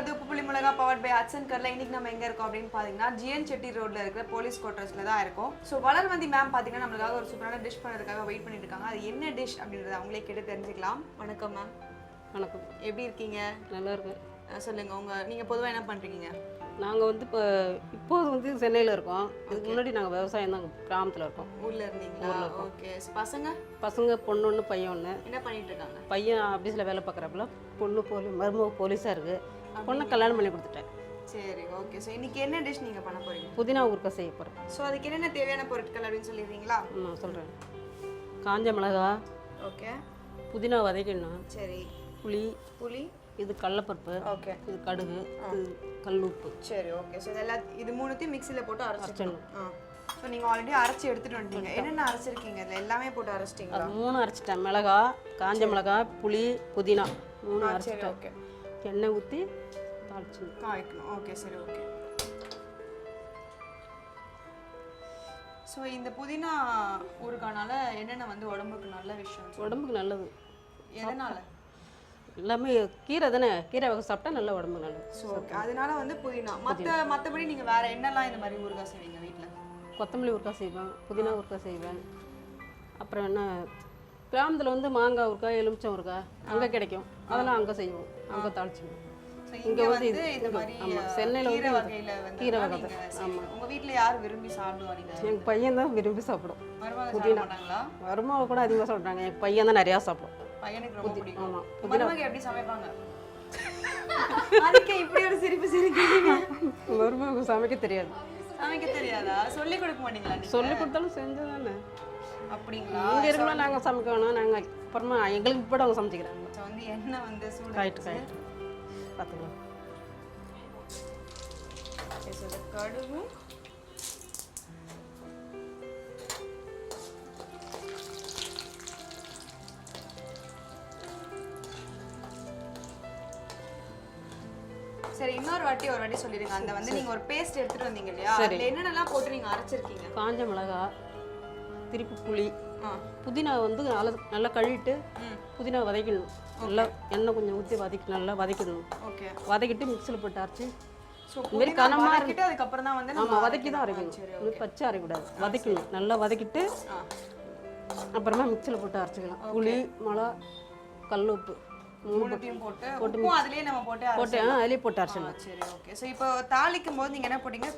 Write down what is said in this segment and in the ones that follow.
வருது உப்பு புளி மிளகா பவர்ட் பை ஹட்சன் கர்ல. இன்னைக்கு நம்ம எங்க இருக்கோம் அப்படின்னு பாத்தீங்கன்னா ஜிஎன் செட்டி ரோட்ல இருக்கிற போலீஸ் குவார்டர்ஸ்ல தான் இருக்கோம். ஸோ வளர்மதி மேம் பாத்தீங்கன்னா நம்மளுக்காக ஒரு சூப்பரான டிஷ் பண்ணுறதுக்காக வெயிட் பண்ணிட்டு இருக்காங்க. அது என்ன டிஷ் அப்படின்றத அவங்களே கேட்டு தெரிஞ்சுக்கலாம். வணக்கம் மேம். வணக்கம். எப்படி இருக்கீங்க? நல்லா இருக்கேன். சொல்லுங்க, நீங்க பொதுவாக என்ன பண்றீங்க? நாங்கள் வந்து இப்போது வந்து சென்னையில் இருக்கோம். இதுக்கு முன்னாடி நாங்கள் விவசாயம் தான் கிராமத்தில் இருக்கோம். ஊர்ல இருந்தீங்களா? ஓகே. பசங்க பொண்ணு ஒன்று பையன் ஒன்று. என்ன பண்ணிட்டு இருக்காங்க? பையன் ஆஃபீஸில் வேலை பார்க்குறப்பல பொண்ணு மருமக போலீஸாக இருக்குது. பொண்ணை கல்யாணம் பண்ணி கொடுத்துட்டேன். சரி, ஓகே. ஸோ இன்னைக்கு என்ன டிஷ் நீங்க பண்ண போறீங்க? புதினா ஊறுக்கா செய்ய போகிறேன். ஸோ அதுக்கு என்னென்ன தேவையான பொருட்கள் அப்படின்னு சொல்லிடுறீங்களா? நான் சொல்கிறேன். காஞ்ச மிளகா, ஓகே, புதினா வதக்கிடணும், சரி, புளி, இது கடலைப்பருப்பு, ஓகே, இது கடுகு, இது கல் உப்பு. சரி, ஓகே. ஸோ இது மூணுத்தையும் மிக்சியில் போட்டு அரைச்சிடணும். ஸோ நீங்கள் ஆல்ரெடி அரைச்சி எடுத்துகிட்டு வந்துட்டீங்க. என்னென்ன அரைச்சிருக்கீங்க? இதில் எல்லாமே போட்டு அரைச்சிட்டிங்க? அது 3 அரைச்சிட்டேன். மிளகா, காஞ்ச மிளகா, புளி, புதினா 3 அரைச்சிட்டேன். ஓகே. எண்ணெய் ஊற்றி காய்க்கணும். ஓகே, சரி, ஓகே. ஸோ இந்த புதினா ஊறுகானால என்னென்ன வந்து உடம்புக்கு நல்ல விஷயம்? உடம்புக்கு நல்லது. எதனால? எல்லாமே கீரை தானே, கீரை வகை சாப்பிட்டா நல்ல உடம்பு நல்லது. ஸோ ஓகே, அதனால வந்து புதினா. மற்றபடி நீங்கள் வேறு என்னெல்லாம் இந்த மாதிரி ஊறுகாய் செய்வீங்க வீட்டில்? கொத்தமல்லி ஊறுகாய் செய்வேன், புதினா ஊறுகாய் செய்வேன். அப்புறம் என்ன, கிராமத்தில் வந்து மாங்காய் ஊறுகாய், எலுமிச்சம் ஊறுகாய் அங்கே கிடைக்கும். அதெல்லாம் அங்கே செய்வோம், அங்கே தாளிச்சுவோம். இங்கே வந்து இந்த மாதிரி சென்னையில் கீரை வகையில் வந்து கீரை வகை. ஆமாம். உங்கள் வீட்டில் யார் விரும்பி சாப்பிடுவாங்க? எங்கள் பையன் தான் விரும்பி சாப்பிடும். புதினா மருமக கூட அதிகமாக சாப்பிட்றாங்க. எங்கள் பையன் தான் நிறையா சாப்பிடும். பையனுக்கு ரொம்ப பிடிக்கும். ஆமாம். மருமக எப்படி சமைப்பாங்க? அதுக்கு இப்படி ஒரு சிரிப்பு சிரிக்கிறீங்க. மருமக சமைக்க தெரியாது. சமைக்க தெரியாதா? சொல்லி கொடுக்க மாட்டீங்களா? சொல்லி கொடுத்தாலும் செஞ்சதானே. அப்படிங்களா? இங்கே இருக்கலாம், நாங்கள் சமைக்கணும். நாங்கள் அப்புறமா எங்களுக்கு இப்போ அவங்க சமைச்சிக்கிறாங்க. வந்து எண்ணெய் வந்து சூடு காயிட்டு பார்த்துக்கலாம். கடுகும், சரி, இன்னொரு வாட்டி சொல்லிடுங்க. அந்த வந்து நீங்க ஒரு பேஸ்ட் எடுத்துட்டு வந்தீங்க இல்லையா? அதுல என்னென்னலாம் போட்டு நீங்க அரைச்சிருக்கீங்க? காஞ்ச மிளகா, திருப்பி புளி, புதினா வந்து நல்லா கழுவிட்டு புதினா வதக்கணும். நல்லா எண்ணெய் கொஞ்சம் ஊற்றி நல்லா வதக்கணும். ஓகே. வதக்கிட்டு மிக்சியில் போட்டு அரைச்சி இந்த மாதிரி கனமாக இருக்கு. அதுக்கப்புறம் தான் வந்து ஆமாம், வதக்கி தான் அரைக்கணும். பச்சை அரைக்கூடாது, வதக்கணும். நல்லா வதக்கிட்டு அப்புறமா மிக்சியில் போட்டு அரைச்சிக்கலாம். புளி, மிளகா, கல் உப்பு மூணுத்தையும் போட்டு அதுலயே நம்ம போட்டு அதுலேயே போட்டு அரைச்சிடலாம். சரி, ஓகே. ஸோ இப்போ தாளிக்கும் போது நீங்கள் என்ன போட்டீங்க?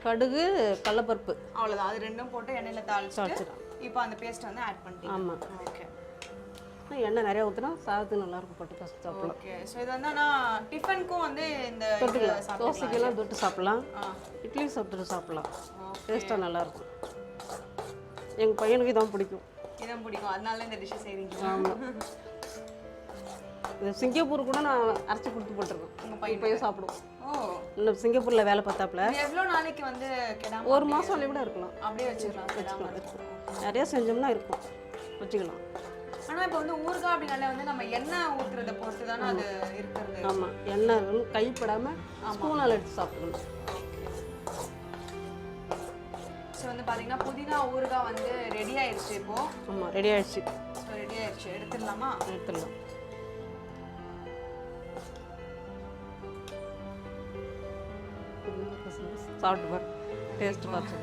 கடுகு, கடலைப்பருப்பு, அவ்வளோதான். அது ரெண்டும் போட்டு எண்ணெயில் தாளிச்சிடலாம். இப்போ அந்த பேஸ்ட் வந்து ஆட் பண்ணிட்டீங்க. ஆமாம். ஓகே. எண்ணெய் நிறையா ஊற்றினா சாதத்துக்கு நல்லாயிருக்கும், போட்டு சாப்பிடலாம். ஓகே. ஸோ இது வந்து ஆனால் டிஃபனுக்கும் வந்து இந்த தோசைக்கெல்லாம் தொட்டு சாப்பிடலாம், இட்லி சாப்பிடலாம். டேஸ்ட்டாக நல்லாயிருக்கும். எங்கள் பையனுக்கு இதான் பிடிக்கும். அதனால இந்த டிஷ்ஷை செய்கிறீங்க. ஆமாம். இது சிங்கப்பூர் கூட நான் அரைச்சி கொடுத்து போட்டிருக்கேன். உங்கள் பையன் சாப்பிடுவோம். இன்னும் சிங்கப்பூரில் வேலை பார்த்தாப்புல. எவ்வளோ நாளைக்கு வந்து 1 மாதம் வரையும் கூட இருக்கலாம். அப்படியே வச்சுக்கலாம். நிறையா செஞ்சோம்னா இருக்கும், வச்சுக்கலாம். ஆனால் இப்போ வந்து ஊறுகாய் அப்படின்னால வந்து நம்ம எண்ணெய் ஊற்றுறதை பொறுத்து தானே அது இருக்கிறது. ஆமாம், எண்ணெய் கைப்படாமல் ஸ்பூனால் எடுத்து சாப்பிடணும். ஸோ வந்து பார்த்தீங்கன்னா புதினா ஊறுகாய் வந்து ரெடி ஆயிடுச்சு இப்போ. ஆமாம், ரெடி ஆயிடுச்சு. ரெடி ஆயிடுச்சு, எடுத்துடலாமா? எடுத்துடலாம். சாப்பிட்டு பாரு, டேஸ்ட் பார்த்து.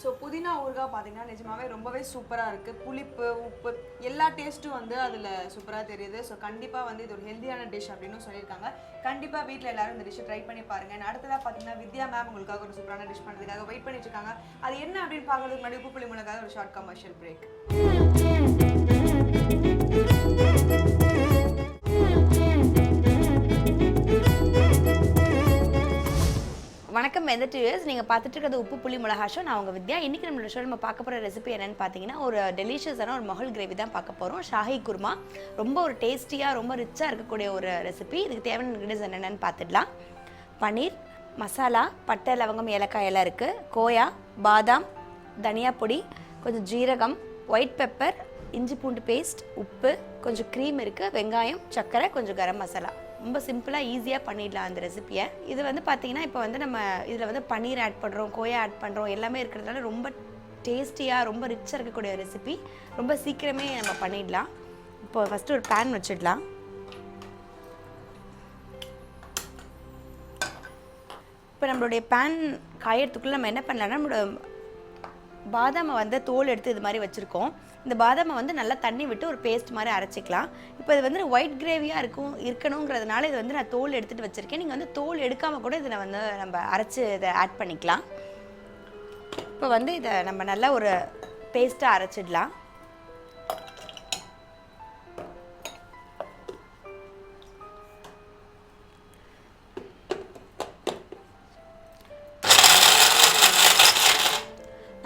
ஸோ புதினா ஊறுகாய் பார்த்தீங்கன்னா நிஜமாவே ரொம்பவே சூப்பராக இருக்குது. புளிப்பு, உப்பு எல்லா டேஸ்ட்டும் வந்து அதில் சூப்பராக தெரியுது. ஸோ கண்டிப்பாக வந்து இது ஒரு ஹெல்த்தியான டிஷ் அப்படின்னு சொல்லியிருக்காங்க. கண்டிப்பாக வீட்டில் எல்லாரும் இந்த டிஷ்ஷை ட்ரை பண்ணி பாருங்கள். அடுத்ததாக பார்த்தீங்கன்னா வித்யா மேம் உங்களுக்காக ஒரு சூப்பரான டிஷ் பண்ணுறதுக்காக வெயிட் பண்ணிட்டு இருக்காங்க. அது என்ன அப்படின்னு பார்க்கறதுக்கு முன்னாடி உப்பு புளி மிளகாய் ஒரு ஷார்ட் கமர்ஷியல் பிரேக். வணக்கம் வெந்தர் இயர்ஸ். நீங்கள் பார்த்துட்டு இருக்கிறது உப்பு புளி மிளகா ஷோ. நான் உங்கள் வித்யா. இன்றைக்கி நம்மளோட ஷோ நம்ம பார்க்க போகிற ரெசிபி என்னென்னு பார்த்தீங்கன்னா ஒரு டெலிஷியஸான ஒரு மொஹல் கிரேவி தான் பார்க்க போகிறோம். ஷாஹி குருமா. ரொம்ப ஒரு டேஸ்டியாக, ரொம்ப ரிச்சாக இருக்கக்கூடிய ஒரு ரெசிபி. இதுக்கு தேவையான இன்க்ரீடியன்ஸ் என்னென்னு பார்த்துடலாம். பன்னீர், மசாலா, பட்டை, லவங்கம், ஏலக்காய் எல்லாம் இருக்குது. கோயா, பாதாம், தனியா பொடி, கொஞ்சம் ஜீரகம், ஒயிட் பெப்பர், இஞ்சி பூண்டு பேஸ்ட், உப்பு, கொஞ்சம் க்ரீம் இருக்குது, வெங்காயம், சர்க்கரை, கொஞ்சம் கரம் மசாலா. ரொம்ப சிம்பிளாக ஈஸியாக பண்ணிடலாம் அந்த ரெசிப்பியை. இது வந்து பார்த்திங்கன்னா இப்போ வந்து நம்ம இதில் வந்து பன்னீர் ஆட் பண்ணுறோம், கோயா ஆட் பண்ணுறோம், எல்லாமே இருக்கிறதுனால ரொம்ப டேஸ்டியாக ரொம்ப ரிச்சாக இருக்கக்கூடிய ரெசிபி. ரொம்ப சீக்கிரமே நம்ம பண்ணிடலாம். இப்போ ஃபஸ்ட்டு ஒரு பேன் வச்சிடலாம். இப்போ நம்மளுடைய பேன் காயறதுக்குள்ளே நம்ம என்ன பண்ணலாம்னா, நம்மளோட பாதாமை வந்து தோல் எடுத்து இது மாதிரி வச்சுருக்கோம். இந்த பாதாமை வந்து நல்லா தண்ணி விட்டு ஒரு பேஸ்ட் மாதிரி அரைச்சிக்கலாம். இப்போ இது வந்து ஒயிட் கிரேவியாக இருக்கணுங்கிறதுனால இது வந்து நான் தோல் எடுத்துகிட்டு வச்சுருக்கேன். நீங்கள் வந்து தோல் எடுக்காமல் கூட இதில் வந்து நம்ம அரைச்சி இதை ஆட் பண்ணிக்கலாம். இப்போ வந்து இதை நம்ம நல்லா ஒரு பேஸ்ட்டாக அரைச்சிடலாம்.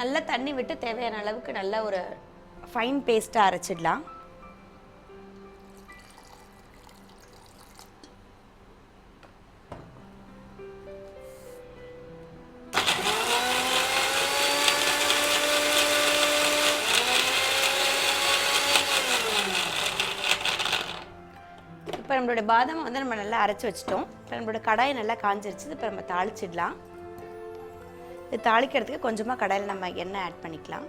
நல்லா தண்ணி விட்டு தேவையான அளவுக்கு நல்ல ஒரு ஃபைன் பேஸ்ட்டாக அரைச்சிடலாம். இப்போ நம்மளுடைய பாதாமை வந்து நம்ம நல்லா அரைச்சி வச்சிட்டோம். இப்போ நம்மளோட கடாயை நல்லா காஞ்சிருச்சு. இப்போ நம்ம தாளிச்சிடலாம். இது தாளிக்கிறதுக்கு கொஞ்சமாக கடாயில் நம்ம எண்ணெய் ஆட் பண்ணிக்கலாம்.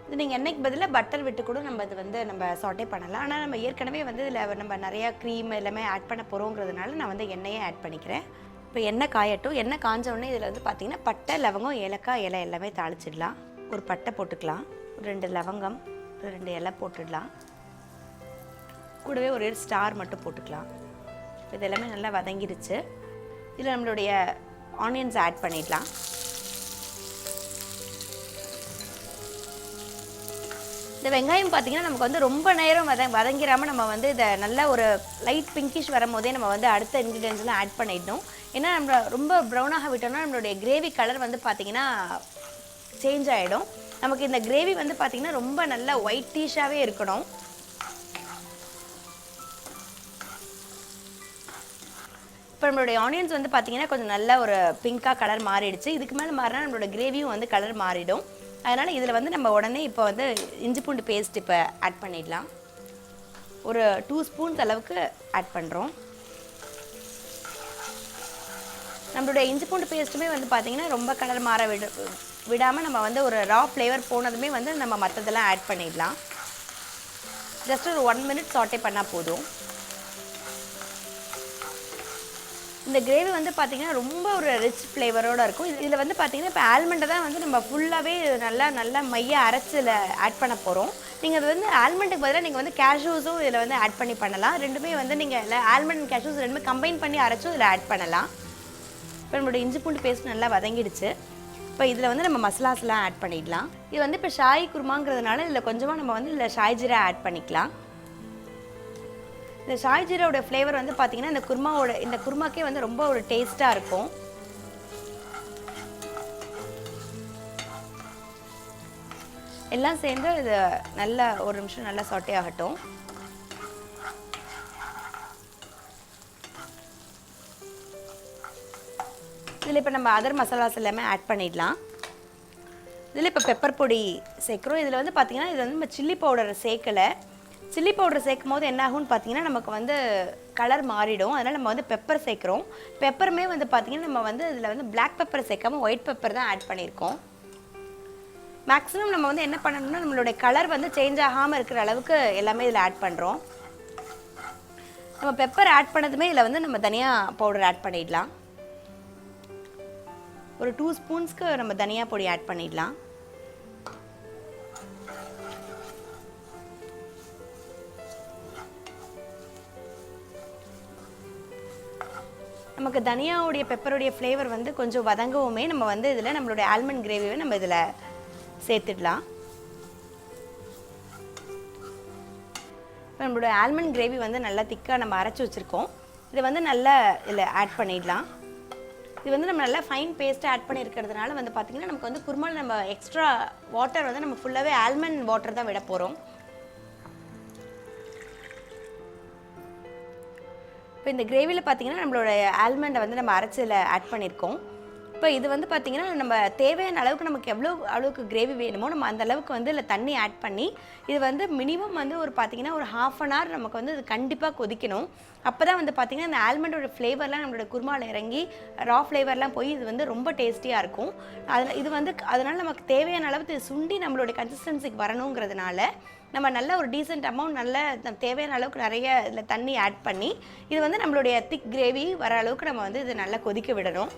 இது நீங்கள் எண்ணெய்க்கு பதிலாக பட்டர் விட்டு கூட நம்ம இது வந்து நம்ம சாட்டே பண்ணலாம். ஆனால் நம்ம ஏற்கனவே வந்து இதில் நம்ம நிறையா க்ரீம் எல்லாமே ஆட் பண்ண போகிறோங்கிறதுனால நான் வந்து எண்ணெயே ஆட் பண்ணிக்கிறேன். இப்போ எண்ணெய் காயட்டும். எண்ணெய் காஞ்ச உடனே இதில் வந்து பார்த்திங்கன்னா பட்டை, லவங்கம், ஏலக்காய், இலை எல்லாமே தாளிச்சிடலாம். ஒரு பட்டை போட்டுக்கலாம், ஒரு 2 லவங்கம், ஒரு 2 இலை போட்டுடலாம். கூடவே ஒரு ஸ்டார் மட்டும் போட்டுக்கலாம். இது எல்லாமே நல்லா வதங்கிடுச்சு. இதில் நம்மளுடைய ஆனியன்ஸ் ஆட் பண்ணிடலாம். இந்த வெங்காயம் பார்த்திங்கன்னா நமக்கு வந்து ரொம்ப நேரம் வதங்கிடாமல் நம்ம வந்து இதை நல்லா ஒரு லைட் பிங்கிஷ் வரும்போதே நம்ம வந்து அடுத்த இன்க்ரீடியன்ஸ்லாம் ஆட் பண்ணிடணும். ஏன்னா நம்ம ரொம்ப ப்ரௌனாக விட்டோம்னா நம்மளுடைய கிரேவி கலர் வந்து பார்த்திங்கன்னா சேஞ்ச் ஆகிடும். நமக்கு இந்த கிரேவி வந்து பார்த்திங்கன்னா ரொம்ப நல்லா ஒயிட்டிஷாகவே இருக்கணும். இப்போ நம்மளுடைய ஆனியன்ஸ் வந்து பார்த்திங்கன்னா கொஞ்சம் நல்ல ஒரு பிங்காக கலர் மாறிடுச்சு. இதுக்கு மேலே மாறினா நம்மளோட கிரேவியும் வந்து கலர் மாறிடும். அதனால் இதில் வந்து நம்ம உடனே இப்போ வந்து இஞ்சி பூண்டு பேஸ்ட் இப்போ ஆட் பண்ணிடலாம். ஒரு 2 ஸ்பூன்ஸ் அளவுக்கு ஆட் பண்ணுறோம். நம்மளுடைய இஞ்சி பூண்டு பேஸ்ட்டுமே வந்து பார்த்திங்கன்னா ரொம்ப கலர் மாற விடாமல் நம்ம வந்து ஒரு ரா ஃப்ளேவர் போனதுமே வந்து நம்ம மற்றதெல்லாம் ஆட் பண்ணிடலாம். ஜஸ்ட் ஒரு 1 மினிட் சாட்டே பண்ணால் போதும். இந்த கிரேவி வந்து பார்த்திங்கன்னா ரொம்ப ஒரு ரிச் ஃப்ளேவரோடு இருக்கும். இதில் வந்து பார்த்திங்கன்னா இப்போ ஆல்மண்டை தான் வந்து நம்ம ஃபுல்லாகவே நல்லா மைய அரைச்சில் ஆட் பண்ண போகிறோம். நீங்கள் அது வந்து ஆல்மண்டுக்கு பதிலாக நீங்கள் வந்து கேஷ்யூஸும் இதில் வந்து ஆட் பண்ணி பண்ணலாம். ரெண்டுமே வந்து நீங்கள் இல்லை ஆல்மண்ட் அண்ட் கேஷ்யூஸ் ரெண்டுமே கம்பைன் பண்ணி அரைச்சும் இதில் ஆட் பண்ணலாம். இப்போ நம்மளோட இஞ்சி பூண்டு பேஸ்ட் நல்லா வதங்கிடுச்சு. இப்போ இதில் வந்து நம்ம மசாலாஸ்லாம் ஆட் பண்ணிடலாம். இது வந்து இப்போ ஷாஹி குருமாங்கிறதுனால இதில் கொஞ்சமாக நம்ம வந்து இதில் ஷாஹி ஜீரா ஆட் பண்ணிக்கலாம். இந்த ஷாஹி ஜீராவோட ஃப்ளேவர் வந்து பார்த்திங்கன்னா இந்த குருமாக்கே வந்து ரொம்ப ஒரு டேஸ்ட்டாக இருக்கும். எல்லாம் சேர்ந்து இது நல்லா ஒரு நிமிஷம் நல்லா சாட்டே ஆகட்டும். இதில் இப்போ நம்ம அதர் மசாலாஸ் எல்லாமே ஆட் பண்ணிடலாம். இதில் இப்போ பெப்பர் பொடி சேர்க்குறோம். இதில் வந்து பார்த்திங்கன்னா இது வந்து நம்ம சில்லி பவுடர் சேர்க்கலை. சில்லி பவுடர் சேர்க்கும் போது என்ன ஆகும்னு பார்த்தீங்கன்னா நமக்கு வந்து கலர் மாறிடும். அதனால் நம்ம வந்து பெப்பர் சேர்க்குறோம். பெப்பருமே வந்து பார்த்திங்கன்னா நம்ம வந்து இதில் வந்து பிளாக் பெப்பர் சேர்க்காம ஒயிட் பெப்பர் தான் ஆட் பண்ணியிருக்கோம். மேக்ஸிமம் நம்ம வந்து என்ன பண்ணணும்னா நம்மளுடைய கலர் வந்து சேஞ்ச் ஆகாமல் இருக்கிற அளவுக்கு எல்லாமே இதில் ஆட் பண்ணுறோம். நம்ம பெப்பர் ஆட் பண்ணதுமே இதில் வந்து நம்ம தனியா பவுடர் ஆட் பண்ணிடலாம். ஒரு 2 ஸ்பூன்ஸ்க்கு நம்ம தனியா பொடி ஆட் பண்ணிடலாம். நமக்கு தனியாவுடைய பெப்பருடைய ஃப்ளேவர் வந்து கொஞ்சம் வதங்கவுமே நம்ம வந்து இதில் நம்மளுடைய ஆல்மண்ட் கிரேவியை நம்ம இதில் சேர்த்துடலாம். இப்போ நம்மளுடைய ஆல்மண்ட் கிரேவி வந்து நல்லா திக்காக நம்ம அரைச்சி வச்சுருக்கோம். இதை வந்து நல்லா இதில் ஆட் பண்ணிடலாம். இது வந்து நம்ம நல்லா ஃபைன் பேஸ்ட்டாக ஆட் பண்ணியிருக்கிறதுனால வந்து பார்த்திங்கன்னா நமக்கு வந்து குருமாவில் நம்ம எக்ஸ்ட்ரா வாட்டர் வந்து நம்ம ஃபுல்லாகவே ஆல்மண்ட் வாட்டர் தான் விட போகிறோம். இப்போ இந்த கிரேவியில் பார்த்திங்கன்னா நம்மளோட ஆல்மண்டை வந்து நம்ம அரைச்சியில் ஆட் பண்ணியிருக்கோம். இப்போ இது வந்து பார்த்திங்கன்னா நம்ம தேவையான அளவுக்கு நமக்கு எவ்வளோ அளவுக்கு கிரேவி வேணுமோ நம்ம அந்த அளவுக்கு வந்து இதில் தண்ணி ஆட் பண்ணி இது வந்து மினிமம் வந்து ஒரு பார்த்திங்கன்னா ஒரு 1/2 hour நமக்கு வந்து இது கண்டிப்பாக கொதிக்கணும். அப்போ தான் வந்து பார்த்திங்கன்னா இந்த ஆல்மண்டோட ஃப்ளேவர்லாம் நம்மளோட குருமாவில் இறங்கி ரா ஃப்ளேவர்லாம் போய் இது வந்து ரொம்ப டேஸ்டியாக இருக்கும். அதில் இது வந்து அதனால் நமக்கு தேவையான அளவுக்கு சுண்டி நம்மளோட கன்சிஸ்டன்சிக்கு வரணுங்கிறதுனால நம்ம நல்ல ஒரு டீசென்ட் அமௌண்ட் நல்ல தேவையான அளவுக்கு நிறைய இதில் தண்ணி ஆட் பண்ணி இது வந்து நம்மளுடைய திக் கிரேவி வர அளவுக்கு நம்ம வந்து இது நல்லா கொதிக்க விடணும்.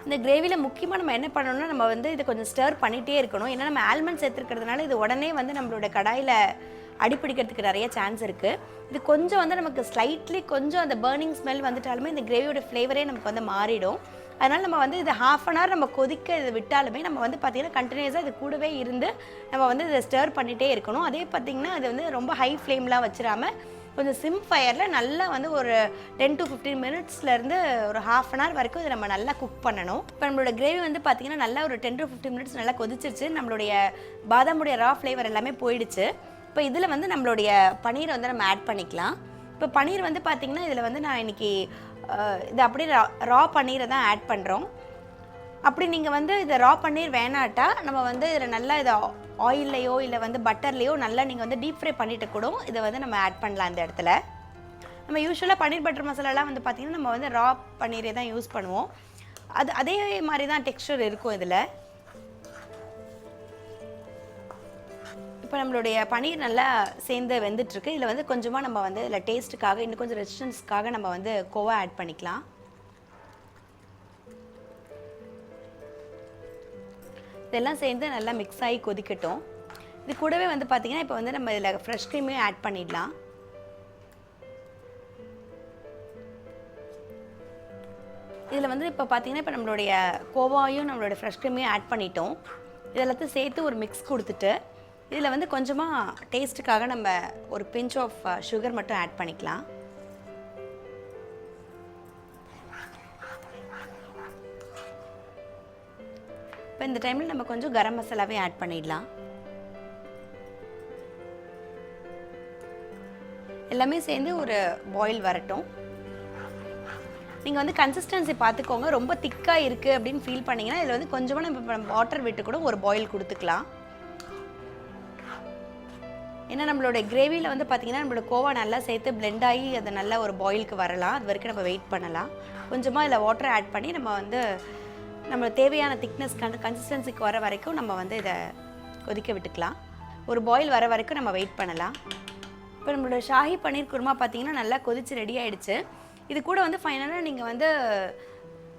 இந்த கிரேவியில் முக்கியமாக நம்ம என்ன பண்ணணும்னா நம்ம வந்து இது கொஞ்சம் ஸ்டர் பண்ணிகிட்டே இருக்கணும். ஏன்னா நம்ம ஆல்மண்ட் சேர்த்துருக்கிறதுனால இது உடனே வந்து நம்மளோட கடாயில் அடிப்பிடிக்கிறதுக்கு நிறைய சான்ஸ் இருக்குது. இது கொஞ்சம் வந்து நமக்கு ஸ்லைட்லி கொஞ்சம் அந்த பர்னிங் ஸ்மெல் வந்துட்டாலுமே இந்த கிரேவியோட ஃப்ளேவரே நமக்கு வந்து மாறிடும். அதனால் நம்ம வந்து இது 1/2 hour நம்ம கொதிக்க இது விட்டாலுமே நம்ம வந்து பார்த்திங்கன்னா கண்டினியூஸாக இது கூடவே இருந்து நம்ம வந்து இதை ஸ்டர் பண்ணிகிட்டே இருக்கணும். அதே பார்த்திங்கன்னா அது வந்து ரொம்ப ஹை ஃப்ளேம்லாம் வச்சிடாமல் கொஞ்சம் சிம் ஃபயரில் நல்லா வந்து ஒரு 10 to 15 minutesலேருந்து ஒரு 1/2 hour வரைக்கும் இதை நம்ம நல்லா குக் பண்ணணும். இப்போ நம்மளோட கிரேவி வந்து பார்த்திங்கன்னா நல்லா ஒரு 10 to 15 minutes நல்லா கொதிச்சிருச்சு. நம்மளுடைய பாதாமுடைய ரா ஃப்ளேவர் எல்லாமே போயிடுச்சு. இப்போ இதில் வந்து நம்மளுடைய பன்னீரை வந்து நம்ம ஆட் பண்ணிக்கலாம். இப்போ பன்னீர் வந்து பார்த்திங்கன்னா இதில் வந்து நான் இன்றைக்கி இது அப்படியே ரா பன்னீரை தான் ஆட் பண்ணுறோம். அப்படி நீங்கள் வந்து இதை ரா பன்னீர் வேணாட்டா நம்ம வந்து இதில் நல்லா இதை ஆயில்லையோ இல்லை வந்து பட்டர்லேயோ நல்லா நீங்கள் வந்து டீப் ஃப்ரை பண்ணிவிட்டு கூட இதை வந்து நம்ம ஆட் பண்ணலாம். இந்த இடத்துல நம்ம யூஸ்வலாக பன்னீர் பட்டர் மசாலாலாம் வந்து பார்த்திங்கன்னா நம்ம வந்து ரா பன்னீரே தான் யூஸ் பண்ணுவோம். அதே மாதிரி தான் டெக்ஸ்சர் இருக்கும் இதில். இப்போ நம்மளுடைய பன்னீர் நல்லா சேர்ந்து வெந்துட்டுருக்கு. இதில் வந்து கொஞ்சமாக நம்ம வந்து இதில் டேஸ்ட்டுக்காக இன்னும் கொஞ்சம் ரெசிஸ்டன்ஸ்க்காக நம்ம வந்து கோவா ஆட் பண்ணிக்கலாம். இதெல்லாம் சேர்ந்து நல்லா மிக்ஸ் ஆகி கொதிக்கட்டும். இது கூடவே வந்து பார்த்திங்கன்னா இப்போ வந்து நம்ம இதில் ஃப்ரெஷ் க்ரீமே ஆட் பண்ணிடலாம். இதில் வந்து இப்போ பார்த்திங்கன்னா இப்போ நம்மளுடைய கோவாயும் நம்மளுடைய ஃப்ரெஷ் க்ரீமையும் ஆட் பண்ணிட்டோம். இதெல்லாத்தையும் சேர்த்து ஒரு மிக்ஸ் கொடுத்துட்டு இதில் வந்து கொஞ்சமாக டேஸ்ட்டுக்காக நம்ம ஒரு பிஞ்ச் ஆஃப் சுகர் மட்டும் ஆட் பண்ணிக்கலாம். இப்போ இந்த டைமில் நம்ம கொஞ்சம் கரம் மசாலாவே ஆட் பண்ணிடலாம். எல்லாமே சேர்ந்து ஒரு பாயில் வரட்டும். நீங்கள் வந்து கன்சிஸ்டன்சி பார்த்துக்கோங்க. ரொம்ப திக்காக இருக்குது அப்படின்னு ஃபீல் பண்ணிங்கன்னா இதில் வந்து கொஞ்சமாக நம்ம வாட்டர் விட்டு கூட ஒரு பாயில் கொடுத்துக்கலாம். ஏன்னா நம்மளோட கிரேவியில் வந்து பார்த்திங்கன்னா நம்மளோட கோவா நல்லா சேர்த்து பிளெண்ட் ஆகி அது நல்லா ஒரு பாயிலுக்கு வரலாம். அது வரைக்கும் நம்ம வெயிட் பண்ணலாம். கொஞ்சமாக இதில் வாட்டர் ஆட் பண்ணி நம்ம வந்து நம்ம தேவையான திக்னஸ் கன்சிஸ்டன்சிக்கு வர வரைக்கும் நம்ம வந்து இதை கொதிக்க விட்டுக்கலாம். ஒரு பாயில் வர வரைக்கும் நம்ம வெயிட் பண்ணலாம். இப்போ நம்மளோட ஷாஹி பன்னீர் குருமா பார்த்திங்கன்னா நல்லா கொதிச்சு ரெடி ஆகிடுச்சு. இது கூட வந்து ஃபைனலாக நீங்கள் வந்து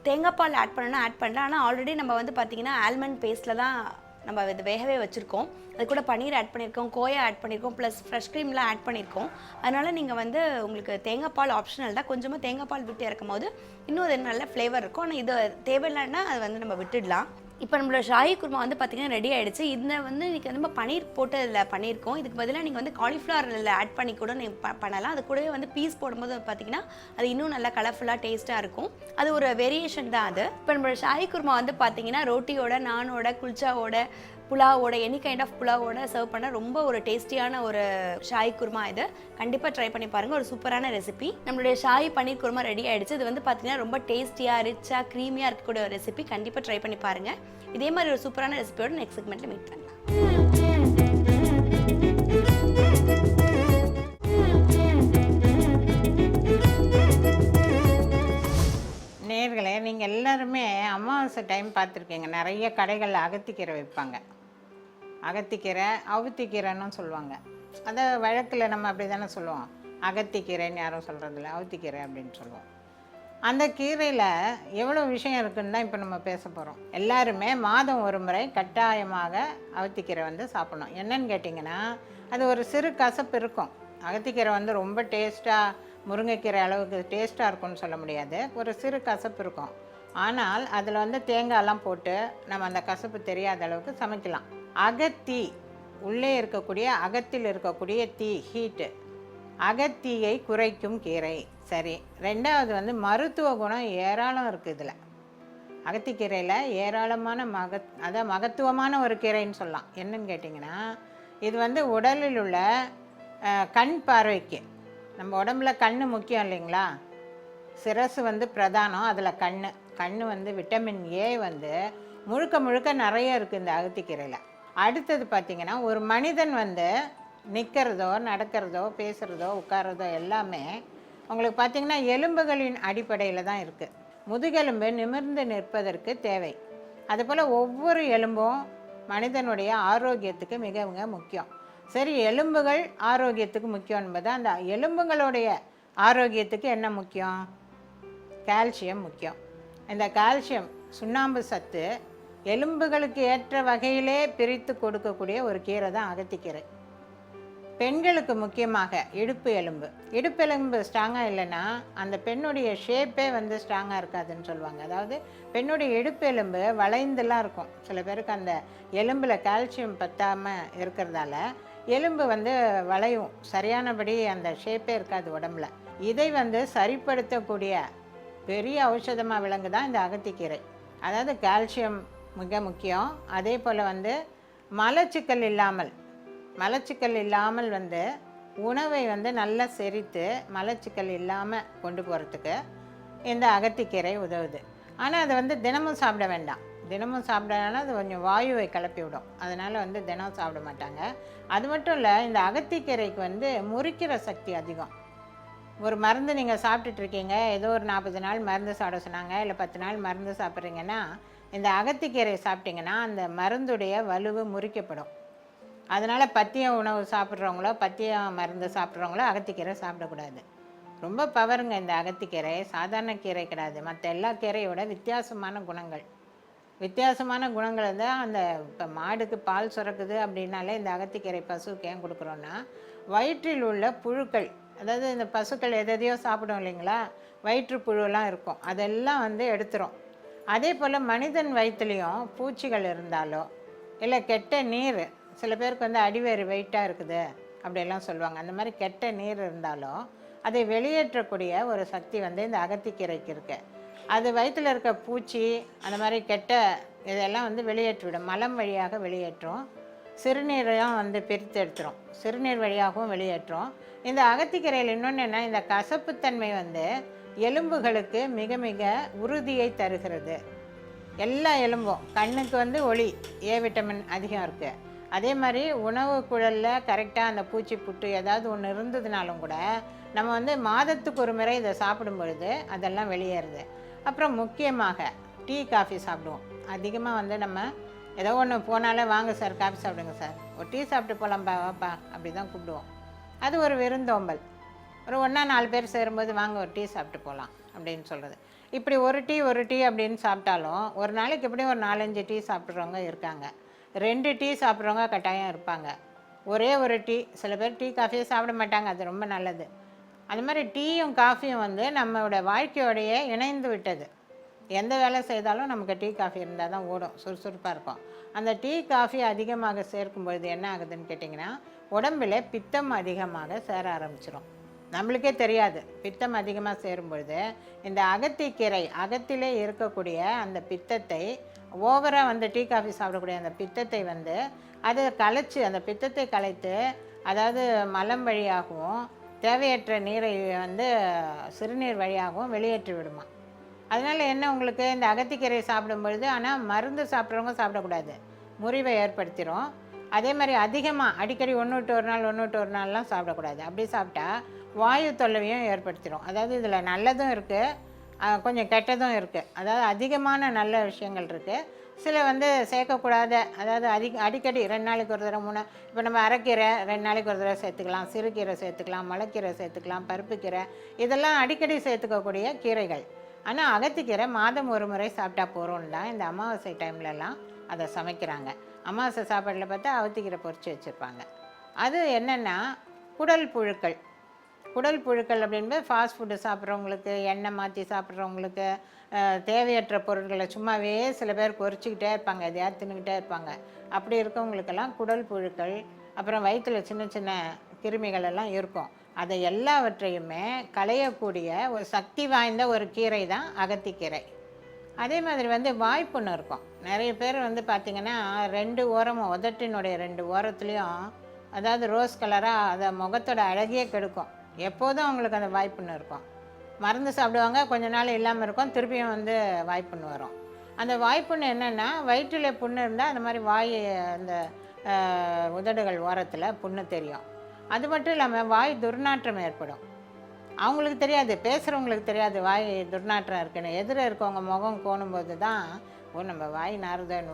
தேங்காய் பால் ஆட் பண்ணணும்னா ஆட் பண்ணலாம். ஆனால் ஆல்ரெடி நம்ம வந்து பார்த்திங்கன்னா ஆல்மண்ட் பேஸ்ட்டில் தான் நம்ம இது வேகவே வச்சுருக்கோம். அது கூட பன்னீர் ஆட் பண்ணியிருக்கோம், கோயா ஆட் பண்ணியிருக்கோம், ப்ளஸ் ஃப்ரெஷ் க்ரீம்லாம் ஆட் பண்ணியிருக்கோம். அதனால் நீங்கள் வந்து உங்களுக்கு தேங்காய் பால் ஆப்ஷனல் தான். கொஞ்சமாக தேங்காய் பால் விட்டு இறக்கும் போது இன்னும் அது நல்ல ஃப்ளேவர் இருக்கும். ஆனால் இது தேவையில்லைன்னா அது வந்து நம்ம விட்டுடலாம். இப்போ நம்மளோட ஷாஹி குருமா வந்து பார்த்திங்கன்னா ரெடி ஆகிடுச்சு. இதில் வந்து இன்றைக்கி வந்து பன்னீர் போட்டு இதில் பண்ணியிருக்கோம். இதுக்கு பதிலாக நீங்கள் வந்து காலிஃப்ளவர் இதில் ஆட் பண்ணி கூட நீங்கள் பண்ணலாம். அது கூடவே வந்து பீஸ் போடும்போது பார்த்திங்கன்னா அது இன்னும் நல்லா கலர்ஃபுல்லாக டேஸ்ட்டாக இருக்கும். அது ஒரு வேரியேஷன் தான் அது. இப்போ நம்மளோட ஷாஹி குருமா வந்து பார்த்திங்கன்னா ரோட்டியோட, நானோட, குல்ச்சாவோட, புலாவோட, எனி கைண்ட் ஆஃப் புலாவோட சர்வ் பண்ண ரொம்ப ஒரு டேஸ்டியான ஒரு ஷாஹி குருமா. இது கண்டிப்பாக ட்ரை பண்ணி பாருங்கள். ஒரு சூப்பரான ரெசிபி. நம்மளுடைய ஷாஹி பன்னீர் குருமா ரெடி ஆகிடுச்சு. இது வந்து பார்த்திங்கன்னா ரொம்ப டேஸ்டியாக, ரிச்சாக, க்ரீமியாக இருக்கக்கூடிய ஒரு ரெசிபி. கண்டிப்பாக ட்ரை பண்ணி பாருங்கள். இதே மாதிரி ஒரு சூப்பரான ரெசிபியோட நெக்ஸ்ட் செக்மெண்ட்டில் மீட் பண்ணலாம். நேயர்களே, நீங்கள் எல்லாருமே அமாவாசை டைம் பார்த்துருக்கீங்க. நிறைய கடைகளில் அகத்திக்கீரை வைப்பாங்க. அகத்திக்கீரை, அவுத்திக்கீரைன்னு சொல்லுவாங்க. அதை வழக்கில் நம்ம அப்படி தானே சொல்லுவோம். அகத்திக்கீரைன்னு யாரும் சொல்கிறதில்ல, அவுத்திக்கீரை அப்படின்னு சொல்லுவோம். அந்த கீரையில் எவ்வளோ விஷயம் இருக்குன்னு தான் இப்போ நம்ம பேச போகிறோம். எல்லாருமே மாதம் ஒரு முறை கட்டாயமாக அகத்திக்கீரை வந்து சாப்பிடணும். என்னன்னு கேட்டிங்கன்னா அது ஒரு சிறு கசப்பு இருக்கும். அகத்திக்கீரை வந்து ரொம்ப டேஸ்ட்டாக, முருங்கைக்கீரை அளவுக்கு டேஸ்ட்டாக இருக்கும்னு சொல்ல முடியாது. ஒரு சிறு கசப்பு இருக்கும். ஆனால் அதில் வந்து தேங்காயெல்லாம் போட்டு நம்ம அந்த கசப்பு தெரியாத அளவுக்கு சமைக்கலாம். அகத்தி உள்ளே இருக்கக்கூடிய அகத்தில் இருக்கக்கூடிய தீ, ஹீட்டு, அகத்தீயை குறைக்கும் கீரை. சரி, ரெண்டாவது வந்து மருத்துவ குணம் ஏராளம் இருக்குது இதில். அகத்திக்கீரையில் ஏராளமான மகத்துவமான ஒரு கீரைன்னு சொல்லலாம். என்னன்னு கேட்டிங்கன்னா இது வந்து உடலில் உள்ள கண் பார்வைக்கு, நம்ம உடம்புல கண் முக்கியம் இல்லைங்களா, சிரசு வந்து பிரதானம், அதில் கண் வந்து விட்டமின் ஏ வந்து முழுக்க முழுக்க நிறைய இருக்குது இந்த அகத்திக்கீரையில். அடுத்தது பார்த்திங்கன்னா ஒரு மனிதன் வந்து நிற்கிறதோ நடக்கிறதோ பேசுகிறதோ உட்கார்றதோ எல்லாமே உங்களுக்கு பார்த்திங்கன்னா எலும்புகளின் அடிப்படையில் தான் இருக்குது. முதுகெலும்பு நிமிர்ந்து நிற்பதற்கு தேவை. அதுபோல் ஒவ்வொரு எலும்பும் மனிதனுடைய ஆரோக்கியத்துக்கு மிக மிக முக்கியம். சரி, எலும்புகள் ஆரோக்கியத்துக்கு முக்கியம் என்பது, அந்த எலும்புகளுடைய ஆரோக்கியத்துக்கு என்ன முக்கியம்? கால்சியம் முக்கியம். இந்த கால்சியம் சுண்ணாம்பு சத்து எலும்புகளுக்கு ஏற்ற வகையிலே பிரித்து கொடுக்கக்கூடிய ஒரு கீரை தான் அகத்திக்கீரை. பெண்களுக்கு முக்கியமாக இடுப்பு எலும்பு ஸ்ட்ராங்காக இல்லைன்னா அந்த பெண்ணுடைய ஷேப்பே வந்து ஸ்ட்ராங்காக இருக்காதுன்னு சொல்லுவாங்க. அதாவது பெண்ணுடைய இடுப்பு எலும்பு வளைந்துலாம் இருக்கும். சில பேருக்கு அந்த எலும்பில் கால்சியம் பத்தாமல் இருக்கிறதால எலும்பு வந்து வளையும், சரியானபடி அந்த ஷேப்பே இருக்காது உடம்புல. இதை வந்து சரிப்படுத்தக்கூடிய பெரிய ஔஷதமாக விளங்குதான் இந்த அகத்திக்கீரை. அதாவது கால்சியம் மிக முக்கியம். அதே போல் வந்து மலச்சிக்கல் இல்லாமல் வந்து உணவை வந்து நல்லா செரித்து மலச்சிக்கல் இல்லாமல் கொண்டு போகிறதுக்கு இந்த அகத்திக்கீரை உதவுது. ஆனால் அதை வந்து தினமும் சாப்பிட வேண்டாம். தினமும் சாப்பிடனால அது கொஞ்சம் வாயுவை கிளப்பி விடும். அதனால் வந்து தினம் சாப்பிட மாட்டாங்க. அது மட்டும் இல்லை, இந்த அகத்திக்கீரைக்கு வந்து முறிக்கிற சக்தி அதிகம். ஒரு மருந்து நீங்கள் சாப்பிட்டுட்ருக்கீங்க, ஏதோ ஒரு 40 நாள் மருந்து சாப்பிட சொன்னாங்க, இல்லை 10 நாள் மருந்து சாப்பிட்றீங்கன்னா இந்த அகத்திக்கீரை சாப்பிட்டிங்கன்னா அந்த மருந்துடைய வலுவு முறிக்கப்படும். அதனால் பத்திய உணவு சாப்பிட்றவங்களோ பத்திய மருந்து சாப்பிட்றவங்களோ அகத்திக்கீரை சாப்பிடக்கூடாது. ரொம்ப பவருங்க இந்த அகத்திக்கீரை. சாதாரண கீரை கிடையாது. மற்ற எல்லா கீரையோட வித்தியாசமான குணங்கள் தான். அந்த இப்போ மாடுக்கு பால் சுரக்குது அப்படின்னாலே இந்த அகத்திக்கீரை பசுவுக்கு ஏன் கொடுக்குறோன்னா, வயிற்றில் உள்ள புழுக்கள், அதாவது இந்த பசுக்கள் எதையோ சாப்பிடும் இல்லைங்களா, வயிற்று புழுலாம் இருக்கும், அதெல்லாம் வந்து எடுத்துரும். அதே போல் மனிதன் வயிற்றுலேயும் பூச்சிகள் இருந்தாலோ இல்லை கெட்ட நீர், சில பேருக்கு வந்து அடிவேறு வெயிட்டாக இருக்குது அப்படியெல்லாம் சொல்லுவாங்க, அந்த மாதிரி கெட்ட நீர் இருந்தாலும் அதை வெளியேற்றக்கூடிய ஒரு சக்தி வந்து இந்த அகத்திக்கீரைக்கு இருக்குது. அது வயிற்றில் இருக்க பூச்சி அந்த மாதிரி கெட்ட இதெல்லாம் வந்து வெளியேற்றிவிடும். மலம் வழியாக வெளியேற்றும். சிறுநீரையும் வந்து பிரித்து எடுத்துரும். சிறுநீர் வழியாகவும் வெளியேற்றும். இந்த அகத்திக்கீரையில் இன்னொன்று என்ன, இந்த கசப்புத்தன்மை வந்து எலும்புகளுக்கு மிக மிக உறுதியை தருகிறது. எல்லா எலும்பும், கண்ணுக்கு வந்து ஒளி, ஏ விட்டமின் அதிகம் இருக்குது. அதே மாதிரி உணவு குழலில் கரெக்டாக அந்த பூச்சி புட்டு ஏதாவது ஒன்று இருந்ததுனாலும் கூட நம்ம வந்து மாதத்துக்கு ஒரு முறை இதை சாப்பிடும் பொழுது அதெல்லாம் வெளியேறுது. அப்புறம் முக்கியமாக டீ காஃபி சாப்பிடுவோம் அதிகமாக. வந்து நம்ம ஏதோ ஒன்று போனாலே வாங்க சார் காஃபி சாப்பிடுங்க சார், ஒரு டீ சாப்பிட்டு போகலாம்ப்பா வாப்பா அப்படி தான் கூப்பிடுவோம். அது ஒரு விருந்தோம்பல். ஒரு 4 பேர் சேரும்போது வாங்க ஒரு டீ சாப்பிட்டு போகலாம் அப்படின்னு சொல்கிறது. இப்படி ஒரு டீ அப்படின்னு சாப்பிட்டாலும் ஒரு நாளைக்கு எப்படியும் ஒரு 4-5 டீ சாப்பிட்றவங்க இருக்காங்க. 2 டீ சாப்பிட்றவங்க கட்டாயம் இருப்பாங்க. ஒரே ஒரு டீ, சில பேர் டீ காஃபியே சாப்பிட மாட்டாங்க, அது ரொம்ப நல்லது. அது மாதிரி டீயும் காஃபியும் வந்து நம்மளோட வாழ்க்கையோடையே இணைந்து விட்டது. எந்த வேலை செய்தாலும் நமக்கு டீ காஃபி இருந்தால் தான் ஓடும், சுறுசுறுப்பாக இருக்கும். அந்த டீ காஃபி அதிகமாக சேர்க்கும்பொழுது என்ன ஆகுதுன்னு கேட்டிங்கன்னா, உடம்பில் பித்தம் அதிகமாக சேர ஆரம்பிச்சிடும். நம்மளுக்கே தெரியாது. பித்தம் அதிகமாக சேரும்பொழுது இந்த அகத்திக்கீரை, அகத்திலே இருக்கக்கூடிய அந்த பித்தத்தை, ஓவராக வந்து டீ காஃபி சாப்பிடக்கூடிய அந்த பித்தத்தை வந்து அதை கலைச்சி, அந்த பித்தத்தை கலைத்து, அதாவது மலம் வழியாகவும் தேவையற்ற நீரை வந்து சிறுநீர் வழியாகவும் வெளியேற்றி விடுமா. அதனால் என்ன, உங்களுக்கு இந்த அகத்திக்கீரை சாப்பிடும் பொழுது, ஆனால் மருந்து சாப்பிட்றவங்க சாப்பிடக்கூடாது, முறிவை ஏற்படுத்திடும். அதே மாதிரி அதிகமாக அடிக்கடி ஒன்று விட்டு ஒரு நாள்லாம் சாப்பிடக்கூடாது. அப்படி சாப்பிட்டா வாயு தொல்லையும் ஏற்படுத்திடும். அதாவது இதில் நல்லதும் இருக்குது, கொஞ்சம் கெட்டதும் இருக்குது. அதாவது அதிகமான நல்ல விஷயங்கள் இருக்குது, சில வந்து சேர்க்கக்கூடாத, அதாவது அடிக்கடி 2 நாளைக்கு ஒரு தடவை 3, இப்போ நம்ம அரைக்கீரை 2 நாளைக்கு ஒரு தடவை சேர்த்துக்கலாம், சிறுகீரை சேர்த்துக்கலாம், முளைக்கீரை சேர்த்துக்கலாம், பருப்புக்கீரை, இதெல்லாம் அடிக்கடி சேர்த்துக்கக்கூடிய கீரைகள். ஆனால் அகத்திக்கீரை மாதம் ஒரு முறை சாப்பிட்டா போகிறோன்னு தான் இந்த அமாவாசை டைம்லலாம் அதை சமைக்கிறாங்க. அமாவாசை சாப்பாட்டில் பார்த்தா அகத்திக்கீரை பொரித்து வச்சுருப்பாங்க. அது என்னென்னா குடல் புழுக்கள் அப்படின்பது ஃபாஸ்ட் ஃபுட்டு சாப்பிட்றவங்களுக்கு, எண்ணெய் மாற்றி சாப்பிட்றவங்களுக்கு, தேவையற்ற பொருட்களை சும்மாவே சில பேர் பொரிச்சிக்கிட்டே இருப்பாங்க, எதையாவது தின்னுக்கிட்டே இருப்பாங்க. அப்படி இருக்கவங்களுக்கெல்லாம் குடல் புழுக்கள், அப்புறம் வயிற்றில் சின்ன சின்ன கிருமிகள் எல்லாம் இருக்கும். அதை எல்லாவற்றையுமே களையக்கூடிய ஒரு சக்தி வாய்ந்த ஒரு கீரை தான் அகத்திக்கீரை. அதே மாதிரி வந்து வாய்ப்புண்ணு இருக்கும். நிறைய பேர் வந்து பார்த்திங்கன்னா 2 ஓரமும், உதட்டினுடைய 2 ஓரத்துலேயும், அதாவது ரோஸ் கலராக அதை முகத்தோட அழகியே கெடுக்கும். எப்போதும் அவங்களுக்கு அந்த வாய்ப்புண்ணு இருக்கும். மருந்து சாப்பிடுவாங்க, கொஞ்ச நாள் இல்லாமல் இருக்கும், திருப்பியும் வந்து வாய்ப்புண்ணு வரும். அந்த வாய்ப்புண்ணு என்னென்னா, வயிற்றில் புண்ணு இருந்தால் அந்த மாதிரி அந்த உதடுகள் ஓரத்தில் புண்ணு தெரியும். அது மட்டும் இல்லாமல் வாய் துர்நாற்றம் ஏற்படும். அவங்களுக்கு தெரியாது, பேசுகிறவங்களுக்கு தெரியாது வாய் துர்நாற்றம் இருக்குன்னு. எதிர இருக்கவங்க முகம் கோணும்போது தான், ஓ நம்ம வாய் நாறுதன்,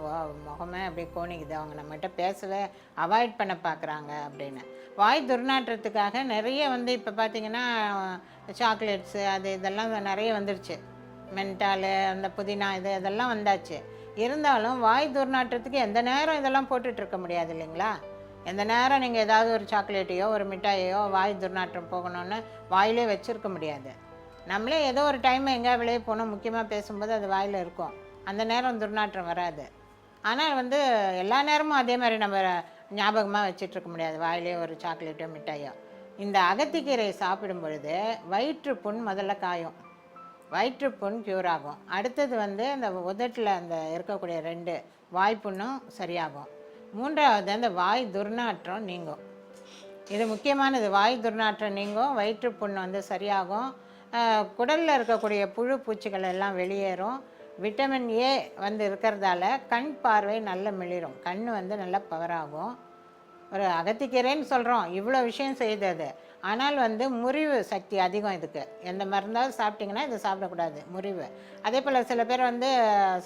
முகமே அப்படியே கோணிக்குது, அவங்க நம்மகிட்ட பேசவே அவாய்ட் பண்ண பார்க்குறாங்க அப்படின்னு. வாய் துர்நாற்றத்துக்காக நிறைய வந்து இப்போ பார்த்திங்கன்னா சாக்லேட்ஸு அது இதெல்லாம் நிறைய வந்துடுச்சு. மென்டாலு, அந்த புதினா இதெல்லாம் வந்தாச்சு. இருந்தாலும் வாய் துர்நாற்றத்துக்கு எந்த நேரம் இதெல்லாம் போட்டுட்ருக்க முடியாது இல்லைங்களா? எந்த நேரம் நீங்கள் ஏதாவது ஒரு சாக்லேட்டையோ ஒரு மிட்டாயையோ வாய் துர்நாற்றம் போகணுன்னு வாயிலே வச்சுருக்க முடியாது. நம்மளே ஏதோ ஒரு டைம் எங்கேயா வெளியே போகணும், முக்கியமாக பேசும்போது அது வாயில் இருக்கும், அந்த நேரம் துர்நாற்றம் வராது. ஆனால் வந்து எல்லா நேரமும் அதே மாதிரி நம்ம ஞாபகமாக வச்சிட்ருக்க முடியாது வாயிலே ஒரு சாக்லேட்டோ மிட்டாயோ. இந்த அகத்திக்கீரை சாப்பிடும் பொழுது வயிற்றுப்புண் முதல்ல காயும், வயிற்றுப்புண் க்யூர் ஆகும். அடுத்தது வந்து அந்த உதட்டில் அந்த இருக்கக்கூடிய 2 வாய்ப்புண்ணும் சரியாகும். 3வது அந்த வாய் துர்நாற்றம் நீங்கும். இது முக்கியமானது. வாய் துர்நாற்றம் நீங்கும், வயிற்றுப்புண் வந்து சரியாகும், குடலில் இருக்கக்கூடிய புழு பூச்சிகள் எல்லாம் வெளியேறும். விட்டமின் ஏ வந்து இருக்கிறதால கண் பார்வை நல்ல மிளிரும், கண் வந்து நல்லா பவராகும். ஒரு அகத்திக்கீரைன்னு சொல்கிறோம், இவ்வளோ விஷயம் செய்யுது அது. ஆனால் வந்து முறிவு சக்தி அதிகம் இதுக்கு. எந்த மருந்தாவது சாப்பிட்டிங்கன்னா இதை சாப்பிடக்கூடாது, முறிவு. அதே போல் சில பேர் வந்து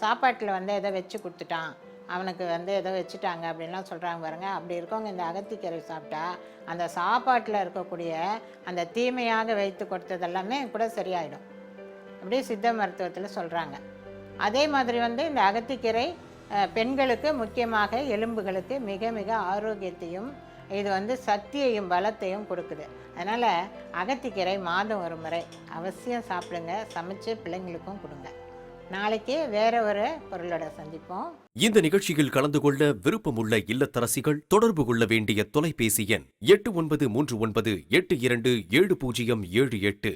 சாப்பாட்டில் வந்து எதை வச்சு கொடுத்துட்டான், அவனுக்கு வந்து ஏதோ வச்சுட்டாங்க அப்படின்லாம் சொல்கிறாங்க பாருங்க. அப்படி இருக்கவங்க இந்த அகத்திக்கீரை சாப்பிட்டா அந்த சாப்பாட்டில் இருக்கக்கூடிய அந்த தீமையாக வைத்து கொடுத்ததெல்லாமே கூட சரியாயிடும், அப்படியே சித்த மருத்துவத்தில் சொல்கிறாங்க. அதே மாதிரி வந்து இந்த அகத்திக்கீரை பெண்களுக்கு முக்கியமாக எலும்புகளுக்கு மிக மிக ஆரோக்கியத்தையும் இது வந்து சக்தியையும் பலத்தையும் கொடுக்குது. அதனால் அகத்திக்கீரை மாதம் ஒரு முறை அவசியம் சாப்பிடுங்க, சமைச்சு பிள்ளைங்களுக்கும் கொடுங்க. நாளைக்கு வேற ஒரு பொருளோட சந்திப்போம். இந்த நிகழ்ச்சியில் கலந்து கொள்ள விருப்பமுள்ள இல்லத்தரசிகள் தொடர்பு கொள்ள வேண்டிய தொலைபேசி எண் 8939827078.